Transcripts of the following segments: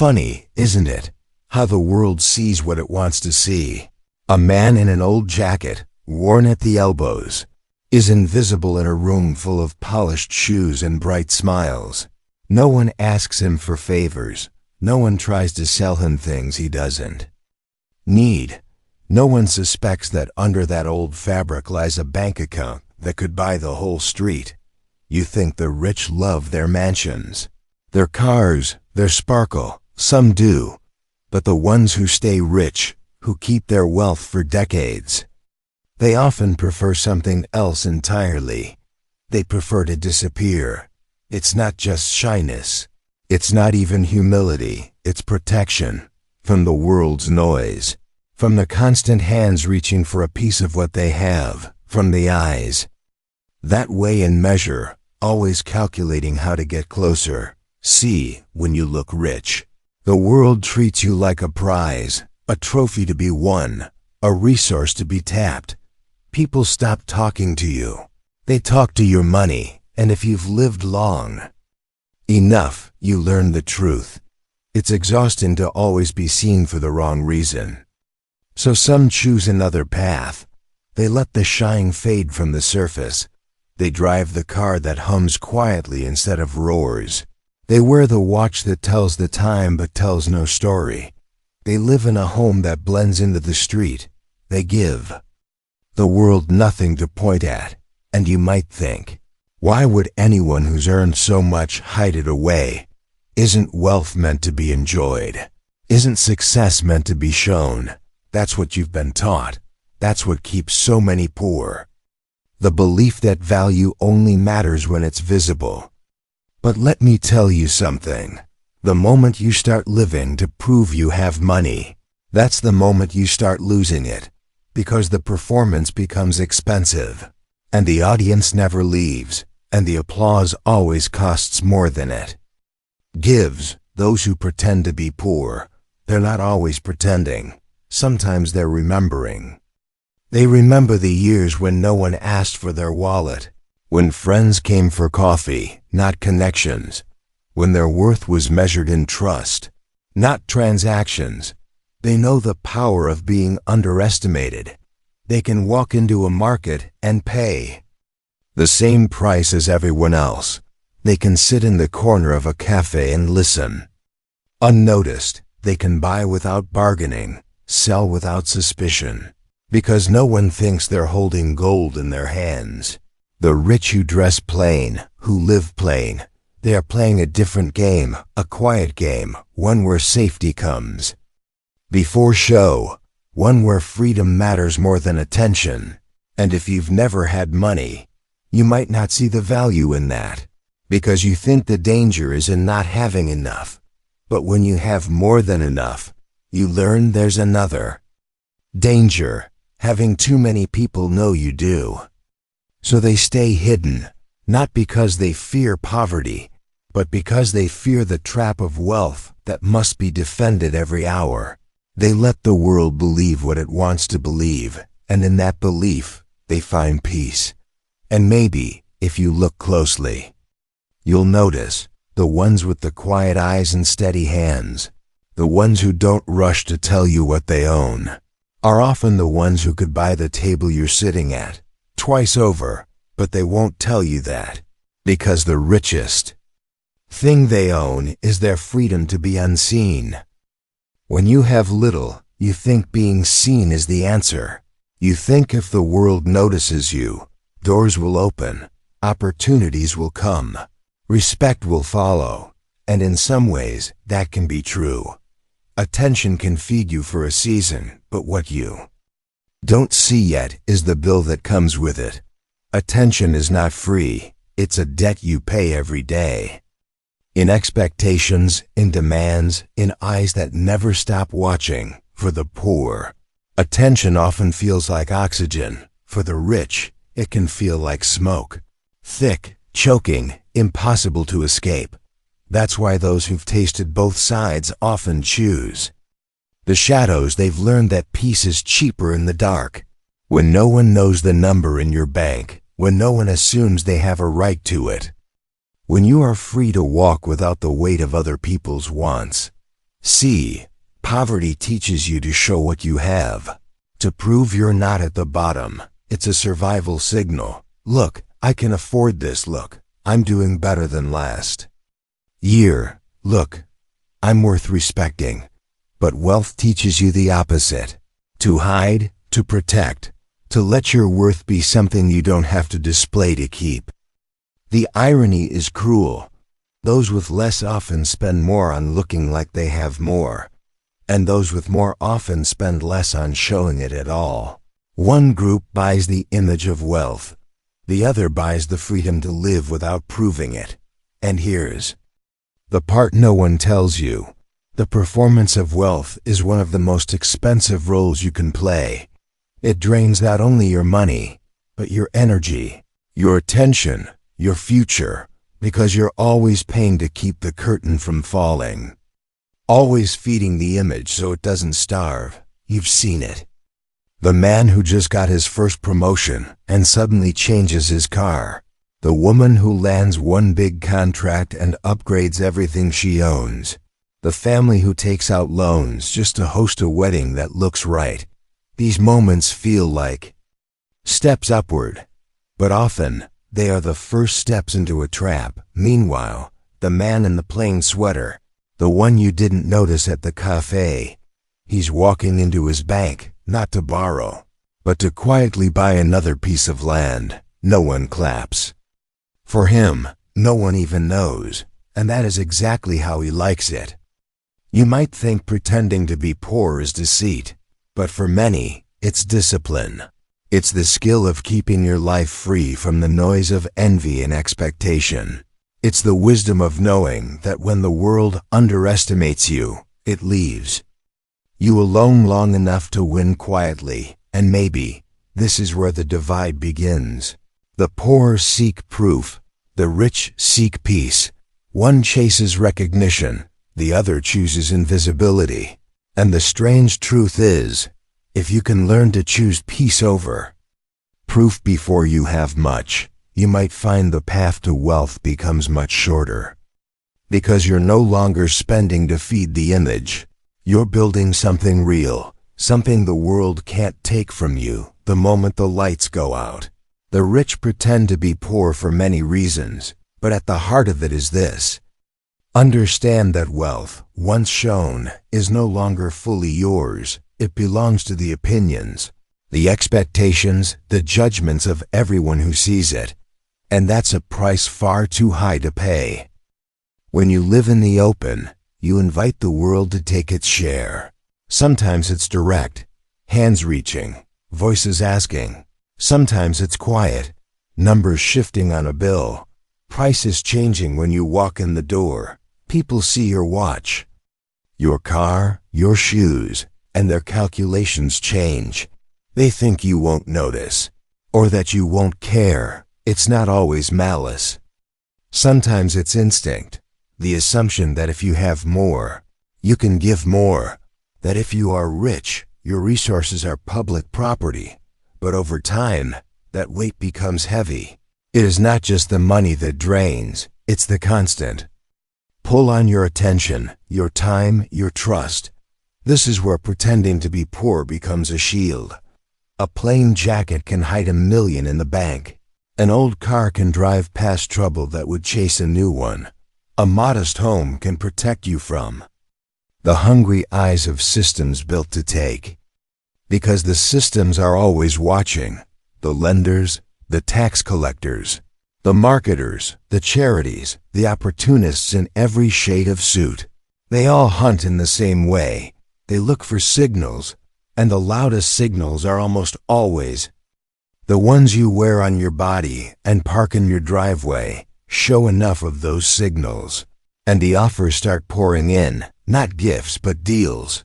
Funny, isn't it, how the world sees what it wants to see? A man in an old jacket, worn at the elbows, is invisible in a room full of polished shoes and bright smiles. No one asks him for favors. No one tries to sell him things he doesn't need. No one suspects that under that old fabric lies a bank account that could buy the whole street. You think the rich love their mansions, their cars, their sparkle. Some do. But the ones who stay rich, who keep their wealth for decades, they often prefer something else entirely. They prefer to disappear. It's not just shyness. It's not even humility. It's protection from the world's noise, from the constant hands reaching for a piece of what they have, from the eyes that weigh and measure, always calculating how to get closer. See, when you look rich, the world treats you like a prize, a trophy to be won, a resource to be tapped. People stop talking to you. They talk to your money, and if you've lived long enough, you learn the truth. It's exhausting to always be seen for the wrong reason. So some choose another path. They let the shine fade from the surface. They drive the car that hums quietly instead of roars. They wear the watch that tells the time but tells no story. They live in a home that blends into the street. They give the world nothing to point at. And you might think, why would anyone who's earned so much hide it away? Isn't wealth meant to be enjoyed? Isn't success meant to be shown? That's what you've been taught. That's what keeps so many poor. The belief that value only matters when it's visible. But let me tell you something. The moment you start living to prove you have money, that's the moment you start losing it. Because the performance becomes expensive, and the audience never leaves, and the applause always costs more than it gives. Those who pretend to be poor, they're not always pretending. Sometimes they're remembering. They remember the years when no one asked for their wallet, when friends came for coffee, not connections, when their worth was measured in trust, not transactions. They know the power of being underestimated. They can walk into a market and pay the same price as everyone else. They can sit in the corner of a café and listen. Unnoticed, they can buy without bargaining, sell without suspicion, because no one thinks they're holding gold in their hands. The rich who dress plain, who live plain, they are playing a different game, a quiet game, one where safety comes before show, one where freedom matters more than attention. And if you've never had money, you might not see the value in that, because you think the danger is in not having enough. But when you have more than enough, you learn there's another danger, having too many people know you do. So they stay hidden, not because they fear poverty, but because they fear the trap of wealth that must be defended every hour. They let the world believe what it wants to believe, and in that belief, they find peace. And maybe, if you look closely, you'll notice the ones with the quiet eyes and steady hands, the ones who don't rush to tell you what they own, are often the ones who could buy the table you're sitting at twice over, but they won't tell you that, because the richest thing they own is their freedom to be unseen. When you have little, you think being seen is the answer. You think if the world notices you, doors will open, opportunities will come, respect will follow, and in some ways, that can be true. Attention can feed you for a season, but what you don't see yet is the bill that comes with it. Attention is not free, it's a debt you pay every day. In expectations, in demands, in eyes that never stop watching. For the poor, attention often feels like oxygen. For the rich, it can feel like smoke. Thick, choking, impossible to escape. That's why those who've tasted both sides often choose the shadows. They've learned that peace is cheaper in the dark. When no one knows the number in your bank, when no one assumes they have a right to it. When you are free to walk without the weight of other people's wants. C. Poverty teaches you to show what you have. To prove you're not at the bottom. It's a survival signal. Look, I can afford this. Look, I'm doing better than last year. Look, I'm worth respecting. But wealth teaches you the opposite. To hide, to protect, to let your worth be something you don't have to display to keep. The irony is cruel. Those with less often spend more on looking like they have more, and those with more often spend less on showing it at all. One group buys the image of wealth. The other buys the freedom to live without proving it. And here's the part no one tells you. The performance of wealth is one of the most expensive roles you can play. It drains not only your money, but your energy, your attention, your future, because you're always paying to keep the curtain from falling. Always feeding the image so it doesn't starve. You've seen it. The man who just got his first promotion and suddenly changes his car. The woman who lands one big contract and upgrades everything she owns. The family who takes out loans just to host a wedding that looks right. These moments feel like steps upward, but often they are the first steps into a trap. Meanwhile, the man in the plain sweater, the one you didn't notice at the café, he's walking into his bank, not to borrow, but to quietly buy another piece of land. No one claps for him, no one even knows, and that is exactly how he likes it. You might think pretending to be poor is deceit, but for many, it's discipline. It's the skill of keeping your life free from the noise of envy and expectation. It's the wisdom of knowing that when the world underestimates you, it leaves you alone long enough to win quietly, and maybe this is where the divide begins. The poor seek proof, the rich seek peace. One chases recognition, the other chooses invisibility. And the strange truth is, if you can learn to choose peace over proof before you have much, you might find the path to wealth becomes much shorter. Because you're no longer spending to feed the image. You're building something real, something the world can't take from you the moment the lights go out. The rich pretend to be poor for many reasons, but at the heart of it is this. Understand that wealth, once shown, is no longer fully yours. It belongs to the opinions, the expectations, the judgments of everyone who sees it. And that's a price far too high to pay. When you live in the open, you invite the world to take its share. Sometimes it's direct, hands reaching, voices asking. Sometimes it's quiet, numbers shifting on a bill, prices changing when you walk in the door. People see your watch, your car, your shoes, and their calculations change. They think you won't notice, or that you won't care. It's not always malice. Sometimes it's instinct, the assumption that if you have more, you can give more, that if you are rich, your resources are public property. But over time, that weight becomes heavy. It is not just the money that drains, it's the constant pull on your attention, your time, your trust. This is where pretending to be poor becomes a shield. A plain jacket can hide $1 million in the bank. An old car can drive past trouble that would chase a new one. A modest home can protect you from the hungry eyes of systems built to take. Because the systems are always watching. The lenders, the tax collectors, the marketers, the charities, the opportunists in every shade of suit. They all hunt in the same way. They look for signals, and the loudest signals are almost always the ones you wear on your body and park in your driveway. Show enough of those signals, and the offers start pouring in, not gifts but deals.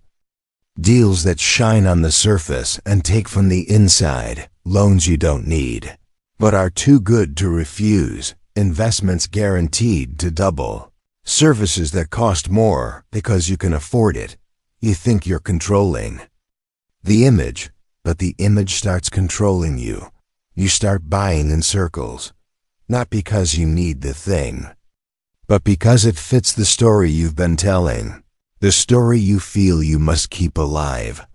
Deals that shine on the surface and take from the inside, loans you don't need, but are too good to refuse, investments guaranteed to double, services that cost more because you can afford it. You think you're controlling the image, but the image starts controlling you. You start buying in circles, not because you need the thing, but because it fits the story you've been telling. The story you feel you must keep alive.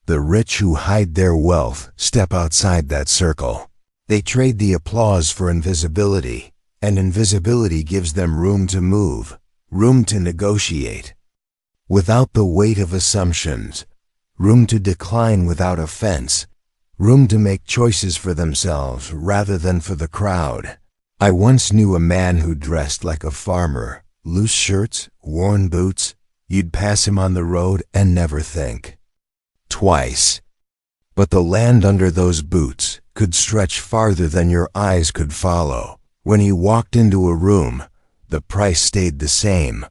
The rich who hide their wealth step outside that circle. They trade the applause for invisibility, and invisibility gives them room to move, room to negotiate, without the weight of assumptions, room to decline without offense, room to make choices for themselves rather than for the crowd. I once knew a man who dressed like a farmer, loose shirts, worn boots. You'd pass him on the road and never think twice. But the land under those boots could stretch farther than your eyes could follow. When he walked into a room, the price stayed the same.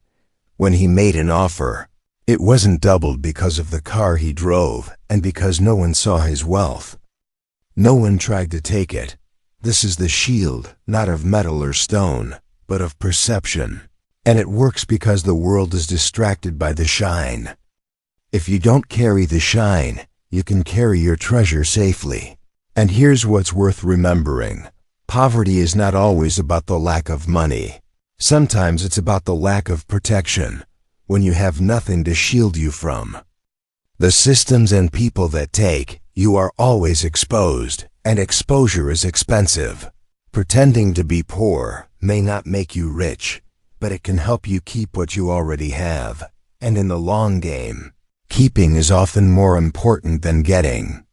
When he made an offer, it wasn't doubled because of the car he drove and because no one saw his wealth. No one tried to take it. This is the shield, not of metal or stone, but of perception. And it works because the world is distracted by the shine. If you don't carry the shine, you can carry your treasure safely. And here's what's worth remembering. Poverty is not always about the lack of money. Sometimes it's about the lack of protection, when you have nothing to shield you from the systems and people that take. You are always exposed, and exposure is expensive. Pretending to be poor may not make you rich, but it can help you keep what you already have. And in the long game, keeping is often more important than getting.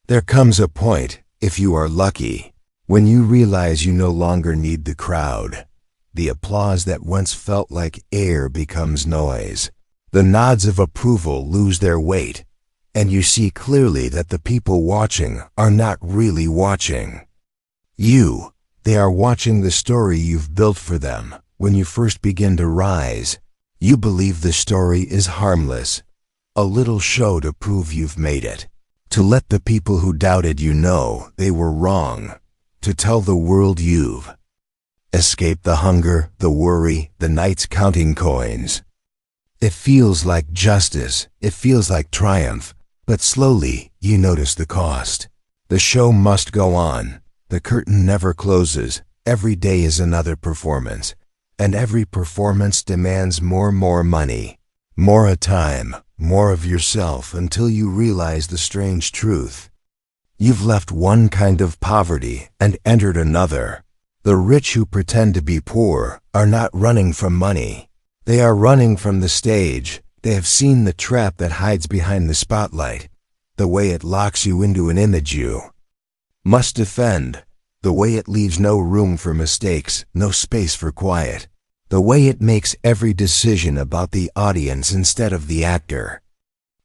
There comes a point, if you are lucky, when you realize you no longer need the crowd. The applause that once felt like air becomes noise. The nods of approval lose their weight, and you see clearly that the people watching are not really watching you. They are watching the story you've built for them. When you first begin to rise, you believe the story is harmless, a little show to prove you've made it, to let the people who doubted you know they were wrong, to tell the world you've escaped the hunger, the worry, the nights counting coins. It feels like justice, it feels like triumph, but slowly you notice the cost. The show must go on. The curtain never closes. Every day is another performance. And every performance demands more money, more time, more of yourself, until you realize the strange truth. You've left one kind of poverty and entered another. The rich who pretend to be poor are not running from money. They are running from the stage. They have seen the trap that hides behind the spotlight, the way it locks you into an image you must defend, the way it leaves no room for mistakes, no space for quiet, the way it makes every decision about the audience instead of the actor.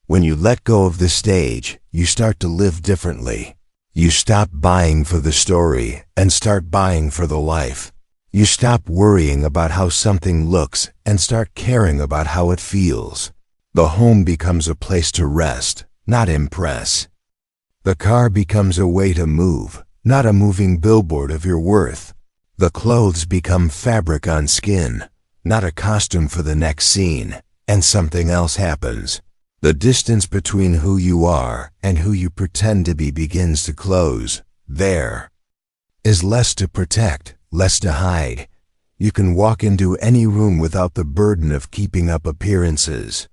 When you let go of the stage, you start to live differently. You stop buying for the story and start buying for the life. You stop worrying about how something looks and start caring about how it feels. The home becomes a place to rest, not impress. The car becomes a way to move, not a moving billboard of your worth. The clothes become fabric on skin, not a costume for the next scene. And something else happens. The distance between who you are and who you pretend to be begins to close. There is less to protect, less to hide. You can walk into any room without the burden of keeping up appearances.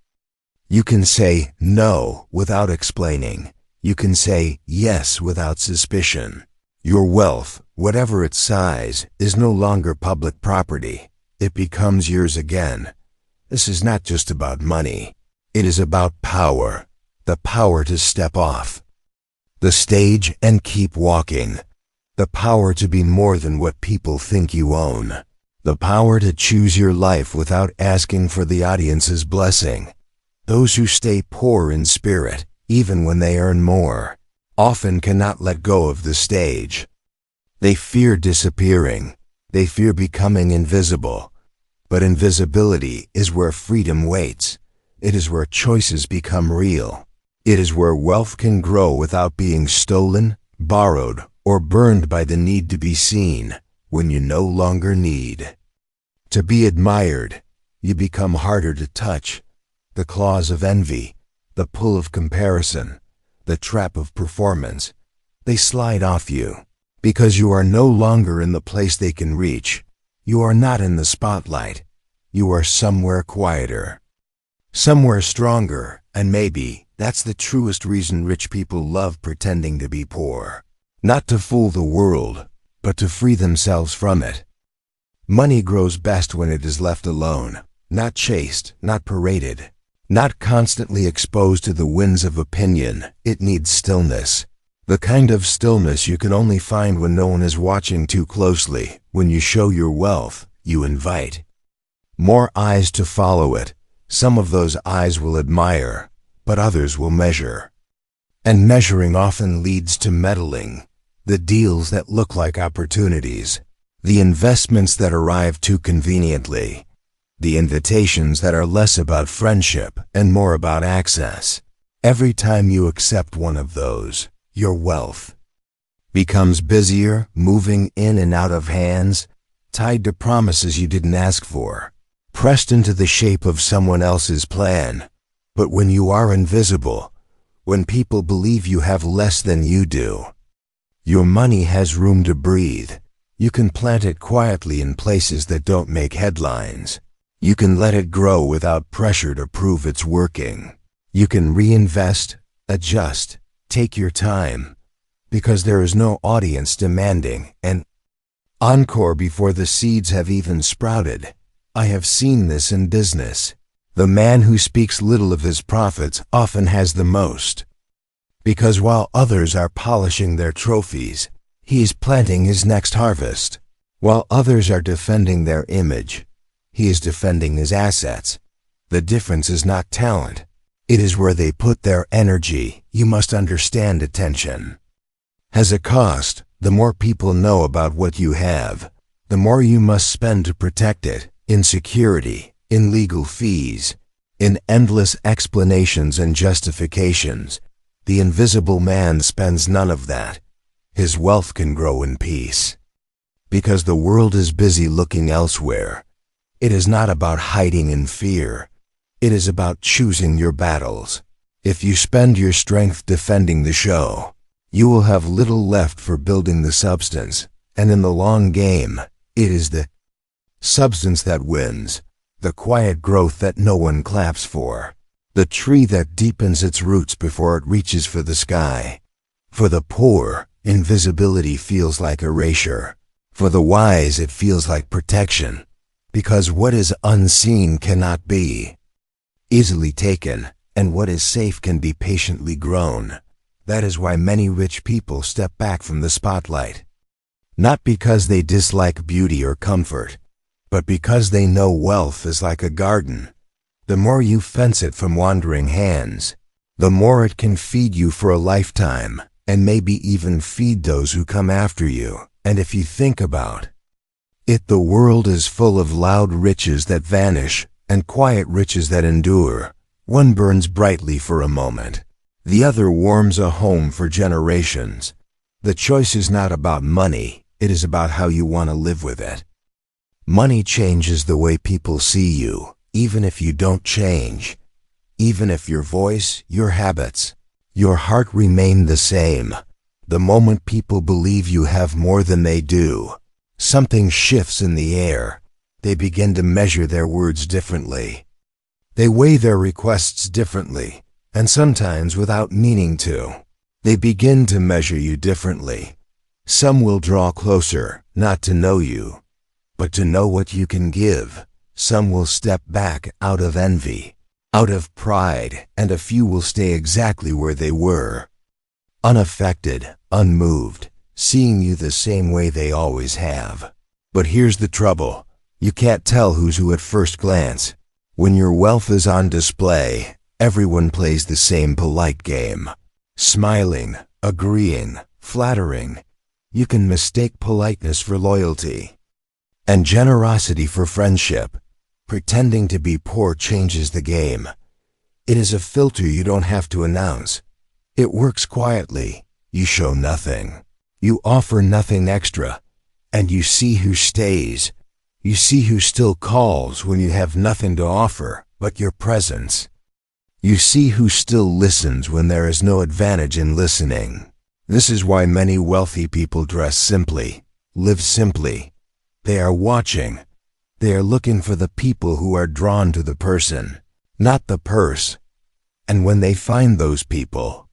You can say no without explaining. You can say yes without suspicion. Your wealth, whatever its size, is no longer public property. It becomes yours again. This is not just about money. It is about power, the power to step off the stage and keep walking, the power to be more than what people think you own, the power to choose your life without asking for the audience's blessing. Those who stay poor in spirit, even when they earn more, often cannot let go of the stage. They fear disappearing. They fear becoming invisible. But invisibility is where freedom waits. It is where choices become real. It is where wealth can grow without being stolen, borrowed, or burned by the need to be seen when you no longer need to be admired. You become harder to touch. The claws of envy, the pull of comparison, the trap of performance, they slide off you because you are no longer in the place they can reach. You are not in the spotlight. You are somewhere quieter, somewhere stronger, and maybe that's the truest reason rich people love pretending to be poor. Not to fool the world, but to free themselves from it. Money grows best when it is left alone, not chased, not paraded, not constantly exposed to the winds of opinion. It needs stillness. The kind of stillness you can only find when no one is watching too closely. When you show your wealth, you invite more eyes to follow it. Some of those eyes will admire, but others will measure. And measuring often leads to meddling. The deals that look like opportunities, the investments that arrive too conveniently, the invitations that are less about friendship and more about access. Every time you accept one of those, your wealth becomes busier, moving in and out of hands, tied to promises you didn't ask for, pressed into the shape of someone else's plan. But when you are invisible, when people believe you have less than you do, your money has room to breathe. You can plant it quietly in places that don't make headlines. You can let it grow without pressure to prove it's working. You can reinvest, adjust, take your time, because there is no audience demanding an encore before the seeds have even sprouted. I have seen this in business. The man who speaks little of his profits often has the most, because while others are polishing their trophies, he is planting his next harvest. While others are defending their image, he is defending his assets. The difference is not talent. It is where they put their energy. You must understand attention has a cost. The more people know about what you have, the more you must spend to protect it, in security, in legal fees, in endless explanations and justifications. The invisible man spends none of that. His wealth can grow in peace, because the world is busy looking elsewhere. It is not about hiding in fear. It is about choosing your battles. If you spend your strength defending the show, you will have little left for building the substance, and in the long game, it is the substance that wins, the quiet growth that no one claps for, the tree that deepens its roots before it reaches for the sky. For the poor, invisibility feels like erasure. For the wise, it feels like protection, because what is unseen cannot be easily taken, and what is safe can be patiently grown. That is why many rich people step back from the spotlight. Not because they dislike beauty or comfort, but because they know wealth is like a garden. The more you fence it from wandering hands, the more it can feed you for a lifetime, and maybe even feed those who come after you. And if you think about it, the world is full of loud riches that vanish and quiet riches that endure. One burns brightly for a moment. The other warms a home for generations. The choice is not about money. It is about how you want to live with it. Money changes the way people see you, even if you don't change. Even if your voice, your habits, your heart remain the same. The moment people believe you have more than they do, something shifts in the air. They begin to measure their words differently. They weigh their requests differently, and sometimes without meaning to. They begin to measure you differently. Some will draw closer, not to know you, but to know what you can give. Some will step back out of envy, out of pride, and a few will stay exactly where they were, unaffected, unmoved, seeing you the same way they always have. But here's the trouble. You can't tell who's who at first glance. When your wealth is on display, everyone plays the same polite game. Smiling, agreeing, flattering. You can mistake politeness for loyalty, and generosity for friendship. Pretending to be poor changes the game. It is a filter you don't have to announce. It works quietly. You show nothing. You offer nothing extra. And you see who stays. You see who still calls when you have nothing to offer but your presence. You see who still listens when there is no advantage in listening. This is why many wealthy people dress simply, live simply. They are watching. They are looking for the people who are drawn to the person. not the purse. And when they find those people,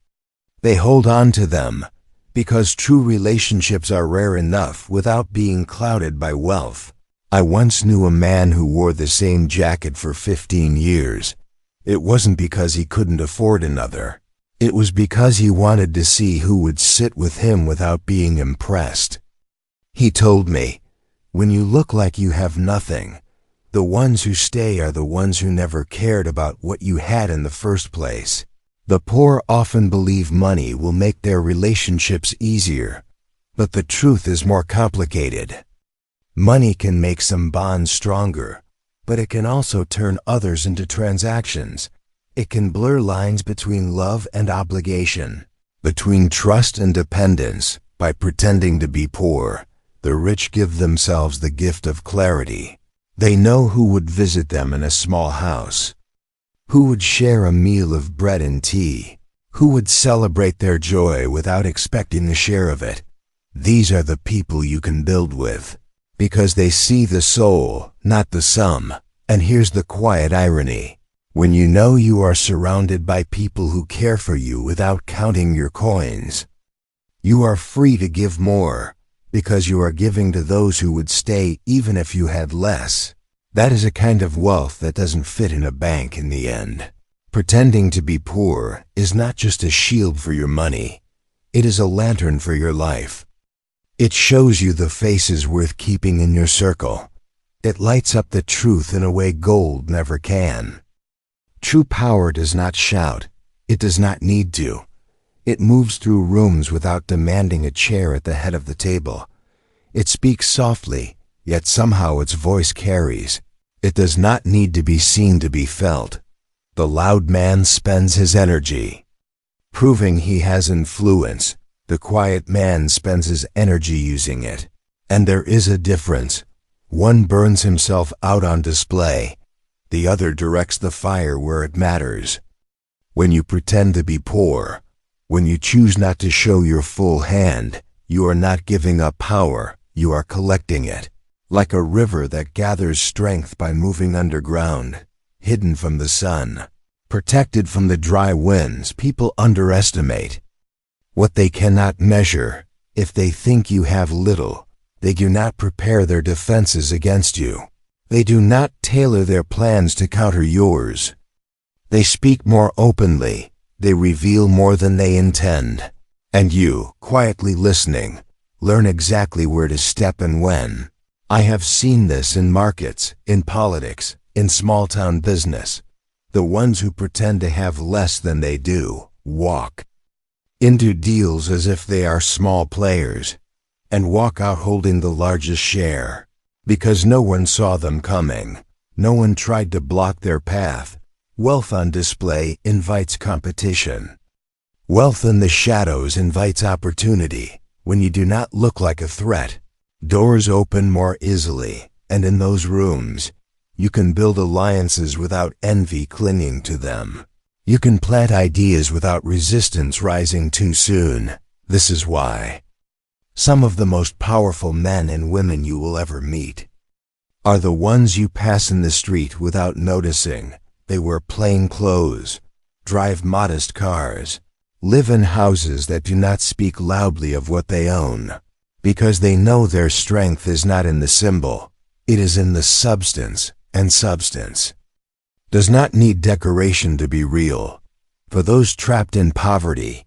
they hold on to them, because true relationships are rare enough without being clouded by wealth. I once knew a man who wore the same jacket for 15 years. It wasn't because he couldn't afford another. It was because he wanted to see who would sit with him without being impressed. He told me, "When you look like you have nothing, the ones who stay are the ones who never cared about what you had in the first place." The poor often believe money will make their relationships easier, but the truth is more complicated. Money can make some bonds stronger, but it can also turn others into transactions. It can blur lines between love and obligation, between trust and dependence. By pretending to be poor, the rich give themselves the gift of clarity. They know who would visit them in a small house, who would share a meal of bread and tea, who would celebrate their joy without expecting a share of it. These are the people you can build with, because they see the soul, not the sum. And here's the quiet irony. When you know you are surrounded by people who care for you without counting your coins, you are free to give more, because you are giving to those who would stay even if you had less. That is a kind of wealth that doesn't fit in a bank in the end. Pretending to be poor is not just a shield for your money. It is a lantern for your life. It shows you the faces worth keeping in your circle. It lights up the truth in a way gold never can. True power does not shout. It does not need to. It moves through rooms without demanding a chair at the head of the table. It speaks softly, yet somehow its voice carries. It does not need to be seen to be felt. The loud man spends his energy proving he has influence. The quiet man spends his energy using it. And there is a difference. One burns himself out on display. The other directs the fire where it matters. When you pretend to be poor, when you choose not to show your full hand, you are not giving up power, you are collecting it. Like a river that gathers strength by moving underground, hidden from the sun, protected from the dry winds. People underestimate what they cannot measure. If they think you have little, they do not prepare their defenses against you. They do not tailor their plans to counter yours. They speak more openly. They reveal more than they intend. And you, quietly listening, learn exactly where to step and when. I have seen this in markets, in politics, in small-town business. The ones who pretend to have less than they do walk into deals as if they are small players, and walk out holding the largest share. Because no one saw them coming. No one tried to block their path. Wealth on display invites competition. Wealth in the shadows invites opportunity. When you do not look like a threat, doors open more easily, and in those rooms, you can build alliances without envy clinging to them. You can plant ideas without resistance rising too soon. This is why some of the most powerful men and women you will ever meet are the ones you pass in the street without noticing. They wear plain clothes, drive modest cars, live in houses that do not speak loudly of what they own, because they know their strength is not in the symbol, it is in the substance, and substance does not need decoration to be real. For those trapped in poverty,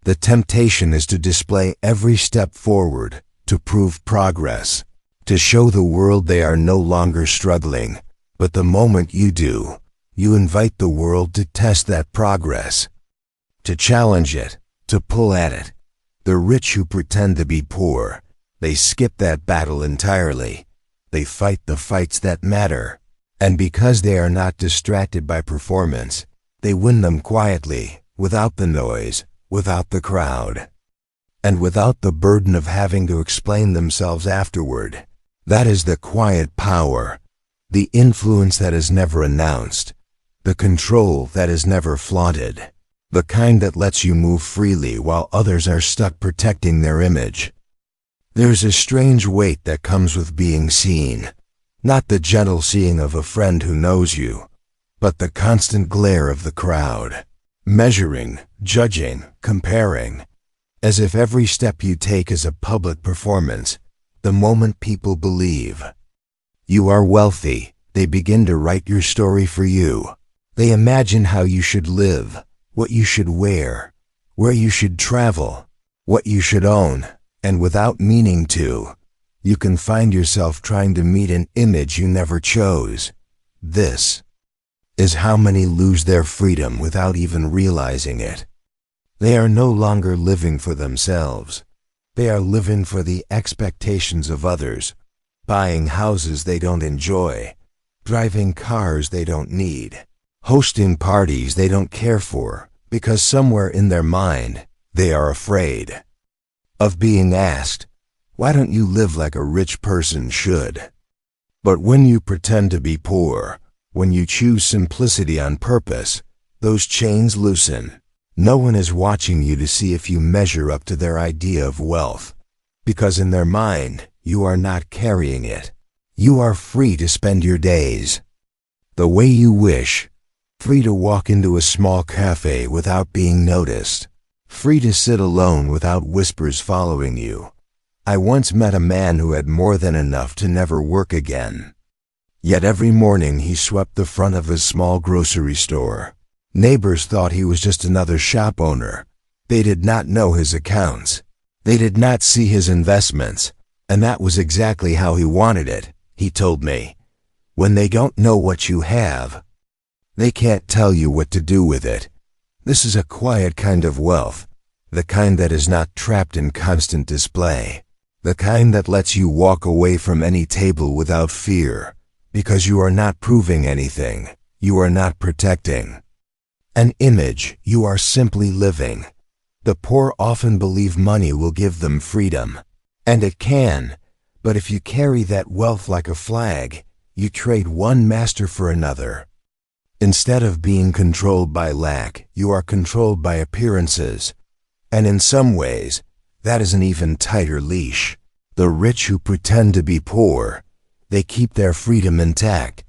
the temptation is to display every step forward, to prove progress, to show the world they are no longer struggling. But the moment you do, you invite the world to test that progress, to challenge it, to pull at it. The rich who pretend to be poor, they skip that battle entirely. They fight the fights that matter. And because they are not distracted by performance, they win them quietly, without the noise, without the crowd, and without the burden of having to explain themselves afterward. That is the quiet power, the influence that is never announced, the control that is never flaunted, the kind that lets you move freely while others are stuck protecting their image. There's a strange weight that comes with being seen, not the gentle seeing of a friend who knows you, but the constant glare of the crowd, measuring, judging, comparing, as if every step you take is a public performance. The moment people believe you are wealthy, they begin to write your story for you. They imagine how you should live, what you should wear, where you should travel, what you should own, and without meaning to, you can find yourself trying to meet an image you never chose. This is how many lose their freedom without even realizing it. They are no longer living for themselves. They are living for the expectations of others, buying houses they don't enjoy, driving cars they don't need, hosting parties they don't care for, because somewhere in their mind, they are afraid of being asked, "Why don't you live like a rich person should?" But when you pretend to be poor, when you choose simplicity on purpose, those chains loosen. No one is watching you to see if you measure up to their idea of wealth, because in their mind, you are not carrying it. You are free to spend your days the way you wish, free to walk into a small café without being noticed, free to sit alone without whispers following you. I once met a man who had more than enough to never work again. Yet every morning he swept the front of his small grocery store. Neighbors thought he was just another shop owner. They did not know his accounts. They did not see his investments. And that was exactly how he wanted it, he told me. When they don't know what you have, they can't tell you what to do with it. This is a quiet kind of wealth, the kind that is not trapped in constant display, the kind that lets you walk away from any table without fear, because you are not proving anything, you are not protecting an image, you are simply living. The poor often believe money will give them freedom, and it can, but if you carry that wealth like a flag, you trade one master for another. Instead of being controlled by lack, you are controlled by appearances, and in some ways, that is an even tighter leash. The rich who pretend to be poor, they keep their freedom intact.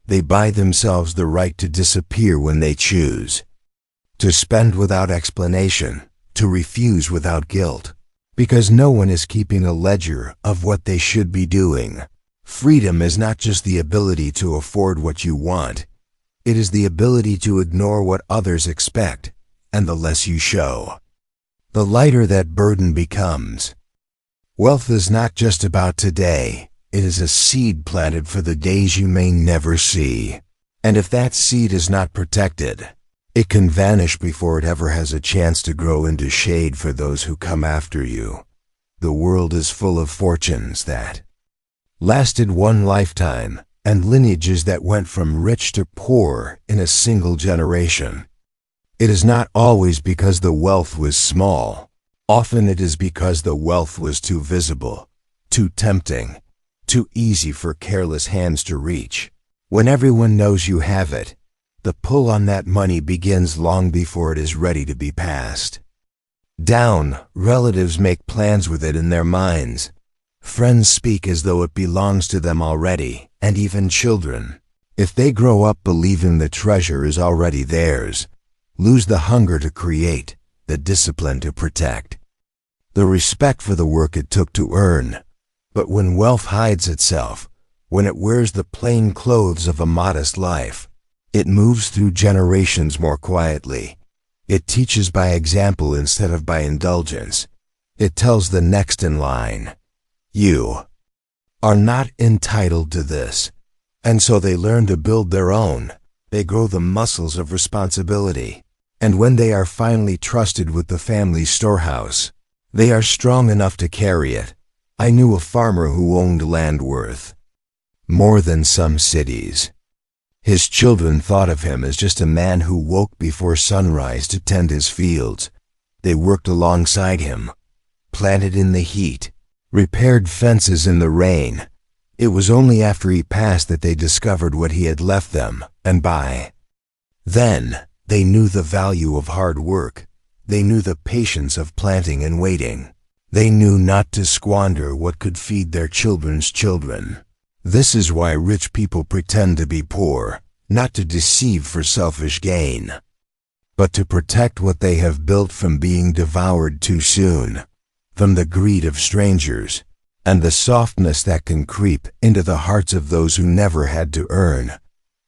They buy themselves the right to disappear when they choose, to spend without explanation, to refuse without guilt, because no one is keeping a ledger of what they should be doing. Freedom is not just the ability to afford what you want. It is the ability to ignore what others expect, and the less you show, the lighter that burden becomes. Wealth is not just about today. It is a seed planted for the days you may never see. And if that seed is not protected, it can vanish before it ever has a chance to grow into shade for those who come after you. The world is full of fortunes that lasted one lifetime, and lineages that went from rich to poor in a single generation. It is not always because the wealth was small. Often it is because the wealth was too visible, too tempting, too easy for careless hands to reach. When everyone knows you have it, the pull on that money begins long before it is ready to be passed down. Relatives make plans with it in their minds. Friends speak as though it belongs to them already, and even children, if they grow up believing the treasure is already theirs, lose the hunger to create, the discipline to protect, the respect for the work it took to earn. But when wealth hides itself, when it wears the plain clothes of a modest life, it moves through generations more quietly. It teaches by example instead of by indulgence. It tells the next in line, "You are not entitled to this." And so they learn to build their own. They grow the muscles of responsibility. And when they are finally trusted with the family storehouse, they are strong enough to carry it. I knew a farmer who owned land worth more than some cities. His children thought of him as just a man who woke before sunrise to tend his fields. They worked alongside him, planted in the heat, repaired fences in the rain. It was only after he passed that they discovered what he had left them, and by then, they knew the value of hard work. They knew the patience of planting and waiting. They knew not to squander what could feed their children's children. This is why rich people pretend to be poor. not to deceive for selfish gain, but to protect what they have built from being devoured too soon, from the greed of strangers, and the softness that can creep into the hearts of those who never had to earn.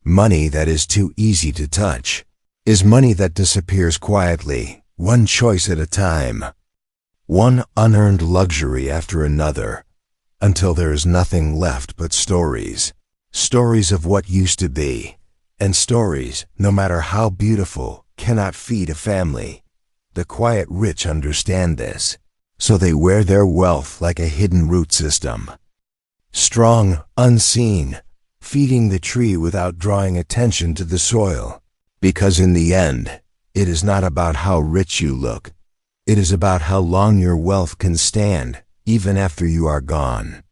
Money that is too easy to touch is money that disappears quietly, one choice at a time, one unearned luxury after another, until there is nothing left but stories. Stories of what used to be, and stories, no matter how beautiful, cannot feed a family. The quiet rich understand this, so they wear their wealth like a hidden root system. Strong, unseen, feeding the tree without drawing attention to the soil. Because in the end, it is not about how rich you look. It is about how long your wealth can stand, even after you are gone.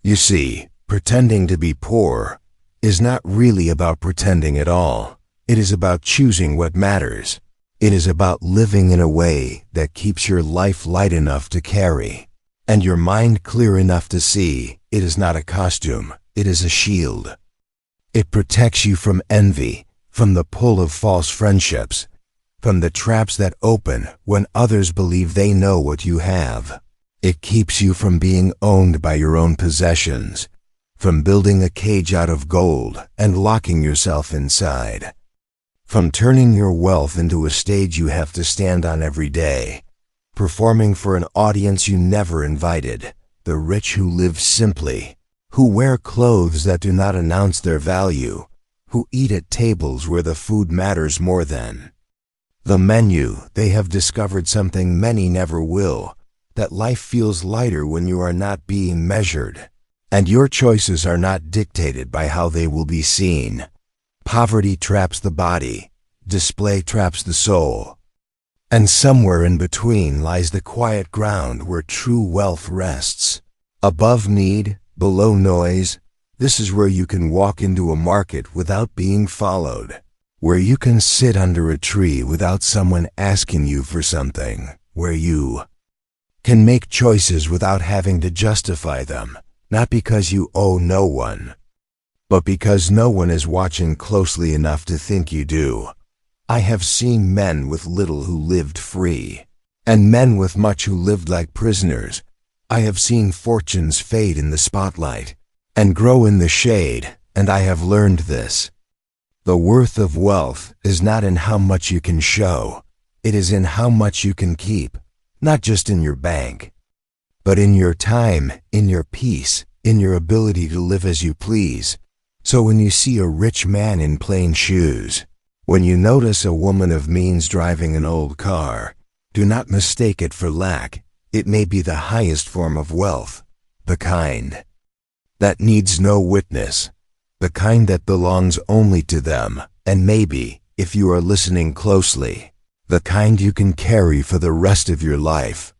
You see, pretending to be poor is not really about pretending at all. It is about choosing what matters. It is about living in a way that keeps your life light enough to carry, and your mind clear enough to see. It is not a costume, it is a shield. It protects you from envy, from the pull of false friendships, from the traps that open when others believe they know what you have. It keeps you from being owned by your own possessions, from building a cage out of gold and locking yourself inside, from turning your wealth into a stage you have to stand on every day, performing for an audience you never invited. The rich who live simply, who wear clothes that do not announce their value, who eat at tables where the food matters more than the menu. They have discovered something many never will, that life feels lighter when you are not being measured, and your choices are not dictated by how they will be seen. Poverty traps the body, display traps the soul, and somewhere in between lies the quiet ground where true wealth rests. Above need, below noise, this is where you can walk into a market without being followed, where you can sit under a tree without someone asking you for something, where you can make choices without having to justify them, not because you owe no one, but because no one is watching closely enough to think you do. I have seen men with little who lived free, and men with much who lived like prisoners. I have seen fortunes fade in the spotlight and grow in the shade, and I have learned this. The worth of wealth is not in how much you can show, it is in how much you can keep, not just in your bank, but in your time, in your peace, in your ability to live as you please. So when you see a rich man in plain shoes, when you notice a woman of means driving an old car, do not mistake it for lack. It may be the highest form of wealth, the kind that needs no witness, the kind that belongs only to them, and maybe, if you are listening closely, the kind you can carry for the rest of your life.